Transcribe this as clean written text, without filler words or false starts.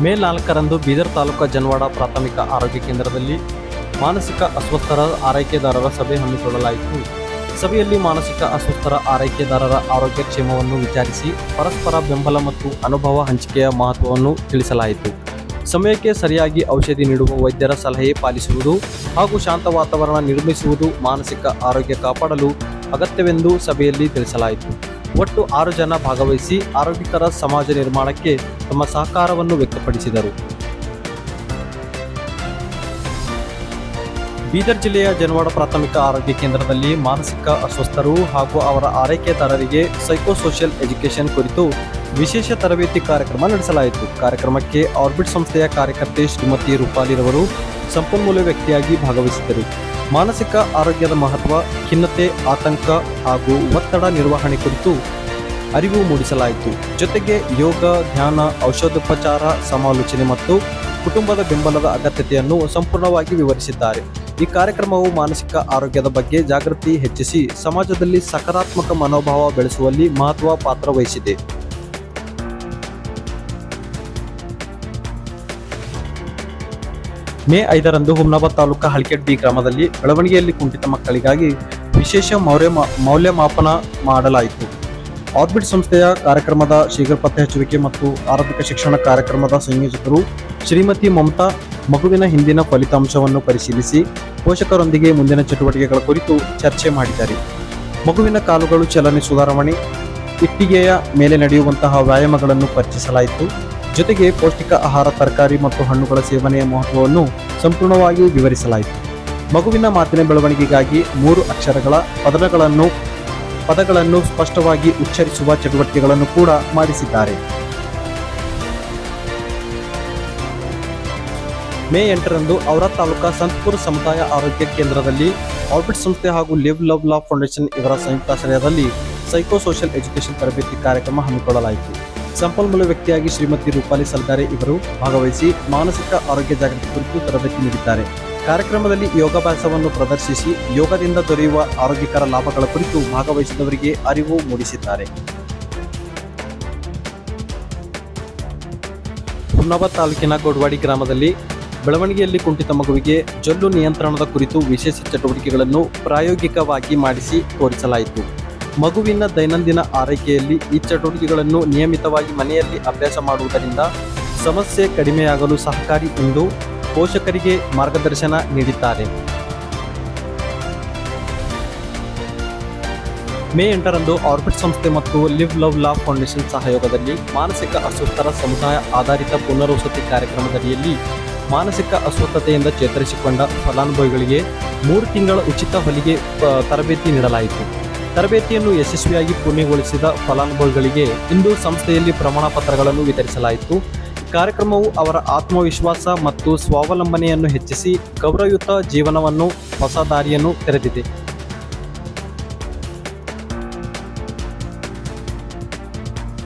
ಮೇ 4ರಂದು ಬೀದರ್ ತಾಲೂಕಾ ಜನವಾಡ ಪ್ರಾಥಮಿಕ ಆರೋಗ್ಯ ಕೇಂದ್ರದಲ್ಲಿ ಮಾನಸಿಕ ಅಸ್ವಸ್ಥರ ಆರೈಕೆದಾರರ ಸಭೆ ಹಮ್ಮಿಕೊಳ್ಳಲಾಯಿತು. ಸಭೆಯಲ್ಲಿ ಮಾನಸಿಕ ಅಸ್ವಸ್ಥರ ಆರೈಕೆದಾರರ ಆರೋಗ್ಯ ಕ್ಷೇಮವನ್ನು ವಿಚಾರಿಸಿ ಪರಸ್ಪರ ಬೆಂಬಲ ಮತ್ತು ಅನುಭವ ಹಂಚಿಕೆಯ ಮಹತ್ವವನ್ನು ತಿಳಿಸಲಾಯಿತು. ಸಮಯಕ್ಕೆ ಸರಿಯಾಗಿ ಔಷಧಿ ನೀಡುವ ವೈದ್ಯರ ಸಲಹೆ ಪಾಲಿಸುವುದು ಹಾಗೂ ಶಾಂತ ವಾತಾವರಣ ನಿರ್ಮಿಸುವುದು ಮಾನಸಿಕ ಆರೋಗ್ಯ ಕಾಪಾಡಲು ಅಗತ್ಯವೆಂದು ಸಭೆಯಲ್ಲಿ ತಿಳಿಸಲಾಯಿತು. ಒಟ್ಟು 6 ಜನ ಭಾಗವಹಿಸಿ ಆರೋಗ್ಯಕರ ಸಮಾಜ ನಿರ್ಮಾಣಕ್ಕೆ ತಮ್ಮ ಸಹಕಾರವನ್ನು ವ್ಯಕ್ತಪಡಿಸಿದರು. ಬೀದರ್ ಜಿಲ್ಲೆಯ ಜನವಾಡ ಪ್ರಾಥಮಿಕ ಆರೋಗ್ಯ ಕೇಂದ್ರದಲ್ಲಿ ಮಾನಸಿಕ ಅಸ್ವಸ್ಥರು ಹಾಗೂ ಅವರ ಆರೈಕೆದಾರರಿಗೆ ಸೈಕೋಸೋಷಿಯಲ್ ಎಜುಕೇಷನ್ ಕುರಿತು ವಿಶೇಷ ತರಬೇತಿ ಕಾರ್ಯಕ್ರಮ ನಡೆಸಲಾಯಿತು. ಕಾರ್ಯಕ್ರಮಕ್ಕೆ ಆರ್ಬಿಟ್ ಸಂಸ್ಥೆಯ ಕಾರ್ಯಕರ್ತೆ ಶ್ರೀಮತಿ ರೂಪಾಲಿರವರು ಸಂಪನ್ಮೂಲ ವ್ಯಕ್ತಿಯಾಗಿ ಭಾಗವಹಿಸಿದ್ದರು. ಮಾನಸಿಕ ಆರೋಗ್ಯದ ಮಹತ್ವ, ಖಿನ್ನತೆ, ಆತಂಕ ಹಾಗೂ ಒತ್ತಡ ನಿರ್ವಹಣೆ ಕುರಿತು ಅರಿವು ಮೂಡಿಸಲಾಯಿತು. ಜೊತೆಗೆ ಯೋಗ, ಧ್ಯಾನ, ಔಷಧೋಪಚಾರ, ಸಮಾಲೋಚನೆ ಮತ್ತು ಕುಟುಂಬದ ಬೆಂಬಲದ ಅಗತ್ಯತೆಯನ್ನು ಸಂಪೂರ್ಣವಾಗಿ ವಿವರಿಸಿದ್ದಾರೆ. ಈ ಕಾರ್ಯಕ್ರಮವು ಮಾನಸಿಕ ಆರೋಗ್ಯದ ಬಗ್ಗೆ ಜಾಗೃತಿ ಹೆಚ್ಚಿಸಿ ಸಮಾಜದಲ್ಲಿ ಸಕಾರಾತ್ಮಕ ಮನೋಭಾವ ಬೆಳೆಸುವಲ್ಲಿ ಮಹತ್ವ ಪಾತ್ರ ವಹಿಸಿದೆ. ಮೇ 5ರಂದು ಹುಮ್ನಾಬಾದ್ ತಾಲೂಕಾ ಹಳ್ಕೆಡ್ ಬಿ ಗ್ರಾಮದಲ್ಲಿ ಬೆಳವಣಿಗೆಯಲ್ಲಿ ಕುಂಠಿತ ಮಕ್ಕಳಿಗಾಗಿ ವಿಶೇಷ ಮೌಲ್ಯಮಾಪನ ಮಾಡಲಾಯಿತು. ಆರ್ಬಿಟ್ ಸಂಸ್ಥೆಯ ಕಾರ್ಯಕ್ರಮದ ಶೀಘ್ರ ಪತ್ತೆ ಹಚ್ಚುವಿಕೆ ಮತ್ತು ಆರಂಭಿಕ ಶಿಕ್ಷಣ ಕಾರ್ಯಕ್ರಮದ ಸಂಯೋಜಕರು ಶ್ರೀಮತಿ ಮಮತಾ ಮಗುವಿನ ಹಿಂದಿನ ಫಲಿತಾಂಶವನ್ನು ಪರಿಶೀಲಿಸಿ ಪೋಷಕರೊಂದಿಗೆ ಮುಂದಿನ ಚಟುವಟಿಕೆಗಳ ಕುರಿತು ಚರ್ಚೆ ಮಾಡಿದ್ದಾರೆ. ಮಗುವಿನ ಕಾಲುಗಳು ಚಲನೆ ಸುಧಾರಣೆ, ಇಟ್ಟಿಗೆಯ ಮೇಲೆ ನಡೆಯುವಂತಹ ವ್ಯಾಯಾಮಗಳನ್ನು ಪರಿಚಯಿಸಲಾಯಿತು. ಜೊತೆಗೆ ಪೌಷ್ಟಿಕ ಆಹಾರ, ತರಕಾರಿ ಮತ್ತು ಹಣ್ಣುಗಳ ಸೇವನೆಯ ಮಹತ್ವವನ್ನು ಸಂಪೂರ್ಣವಾಗಿ ವಿವರಿಸಲಾಯಿತು. ಮಗುವಿನ ಮಾತಿನ ಬೆಳವಣಿಗೆಗಾಗಿ 3 ಅಕ್ಷರಗಳ ಪದಗಳನ್ನು ಸ್ಪಷ್ಟವಾಗಿ ಉಚ್ಚರಿಸುವ ಚಟುವಟಿಕೆಗಳನ್ನು ಕೂಡ ಮಾಡಿಸಿದ್ದಾರೆ. ಮೇ 8ರಂದು ಔರಾದ್ ತಾಲೂಕಾ ಸಂತಪುರ ಸಮುದಾಯ ಆರೋಗ್ಯ ಕೇಂದ್ರದಲ್ಲಿ ಆರ್ಬಿಟ್ ಸಂಸ್ಥೆ ಹಾಗೂ ಲಿವ್ ಲವ್ ಲಾ ಫೌಂಡೇಶನ್ ಇವರ ಸಂಯುಕ್ತಾಶ್ರಯದಲ್ಲಿ ಸೈಕೋಸೋಷಿಯಲ್ ಎಜುಕೇಷನ್ ತರಬೇತಿ ಕಾರ್ಯಕ್ರಮ ಹಮ್ಮಿಕೊಳ್ಳಲಾಯಿತು. ಸಂಪನ್ಮೂಲ ವ್ಯಕ್ತಿಯಾಗಿ ಶ್ರೀಮತಿ ರೂಪಾಲಿ ಸಲ್ಗಾರೆ ಇವರು ಭಾಗವಹಿಸಿ ಮಾನಸಿಕ ಆರೋಗ್ಯ ಜಾಗೃತಿ ಕುರಿತು ತರಬೇತಿ ನೀಡಿದ್ದಾರೆ. ಕಾರ್ಯಕ್ರಮದಲ್ಲಿ ಯೋಗಾಭ್ಯಾಸವನ್ನು ಪ್ರದರ್ಶಿಸಿ ಯೋಗದಿಂದ ದೊರೆಯುವ ಆರೋಗ್ಯಕರ ಲಾಭಗಳ ಕುರಿತು ಭಾಗವಹಿಸಿದವರಿಗೆ ಅರಿವು ಮೂಡಿಸಿದ್ದಾರೆ. ಹುಮ್ನಾಬಾದ್ ತಾಲೂಕಿನ ಗೋಡ್ವಾಡಿ ಗ್ರಾಮದಲ್ಲಿ ಬೆಳವಣಿಗೆಯಲ್ಲಿ ಕುಂಠಿತ ಮಗುವಿಗೆ ಜೊಲ್ಲು ನಿಯಂತ್ರಣದ ಕುರಿತು ವಿಶೇಷ ಚಟುವಟಿಕೆಗಳನ್ನು ಪ್ರಾಯೋಗಿಕವಾಗಿ ಮಾಡಿಸಿ ತೋರಿಸಲಾಯಿತು. ಮಗುವಿನ ದೈನಂದಿನ ಆರೈಕೆಯಲ್ಲಿ ಈ ಚಟುವಟಿಕೆಗಳನ್ನು ನಿಯಮಿತವಾಗಿ ಮನೆಯಲ್ಲಿ ಅಭ್ಯಾಸ ಮಾಡುವುದರಿಂದ ಸಮಸ್ಯೆ ಕಡಿಮೆಯಾಗಲು ಸಹಕಾರಿ ಎಂದು ಪೋಷಕರಿಗೆ ಮಾರ್ಗದರ್ಶನ ನೀಡಿದ್ದಾರೆ. ಮೇ 8ರಂದು ಆರ್ಬಿಟ್ ಸಂಸ್ಥೆ ಮತ್ತು ಲಿವ್ ಲವ್ ಲಾ ಫೌಂಡೇಶನ್ ಸಹಯೋಗದಲ್ಲಿ ಮಾನಸಿಕ ಅಸ್ವಸ್ಥರ ಸಮುದಾಯ ಆಧಾರಿತ ಪುನರ್ವಸತಿ ಕಾರ್ಯಕ್ರಮದಡಿಯಲ್ಲಿ ಮಾನಸಿಕ ಅಸ್ವಸ್ಥತೆಯಿಂದ ಚೇತರಿಸಿಕೊಂಡ ಫಲಾನುಭವಿಗಳಿಗೆ 3 ತಿಂಗಳ ಉಚಿತ ಹೊಲಿಗೆ ತರಬೇತಿ ನೀಡಲಾಯಿತು. ತರಬೇತಿಯನ್ನು ಯಶಸ್ವಿಯಾಗಿ ಪೂರ್ಣಗೊಳಿಸಿದ ಫಲಾನುಭವಿಗಳಿಗೆ ಇಂದು ಸಂಸ್ಥೆಯಲ್ಲಿ ಪ್ರಮಾಣ ಪತ್ರಗಳನ್ನು ವಿತರಿಸಲಾಯಿತು. ಕಾರ್ಯಕ್ರಮವು ಅವರ ಆತ್ಮವಿಶ್ವಾಸ ಮತ್ತು ಸ್ವಾವಲಂಬನೆಯನ್ನು ಹೆಚ್ಚಿಸಿ ಗೌರವಯುತ ಜೀವನವನ್ನು ಹೊಸ ದಾರಿಯನ್ನು ತೆರೆದಿದೆ.